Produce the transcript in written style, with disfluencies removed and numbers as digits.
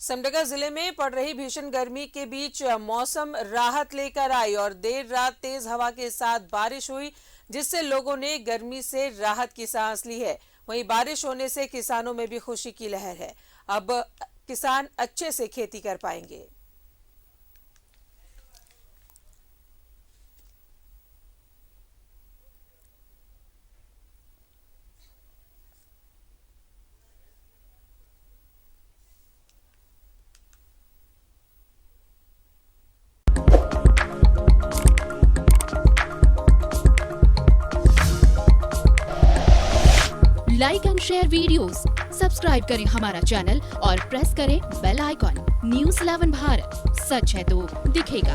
सिमडेगा जिले में पड़ रही भीषण गर्मी के बीच मौसम राहत लेकर आई और देर रात तेज हवा के साथ बारिश हुई, जिससे लोगों ने गर्मी से राहत की सांस ली है। वहीं बारिश होने से किसानों में भी खुशी की लहर है। अब किसान अच्छे से खेती कर पाएंगे। Like and share videos, subscribe करें हमारा चैनल और प्रेस करें बेल आइकॉन। न्यूज़ 11 भारत, सच है तो दिखेगा।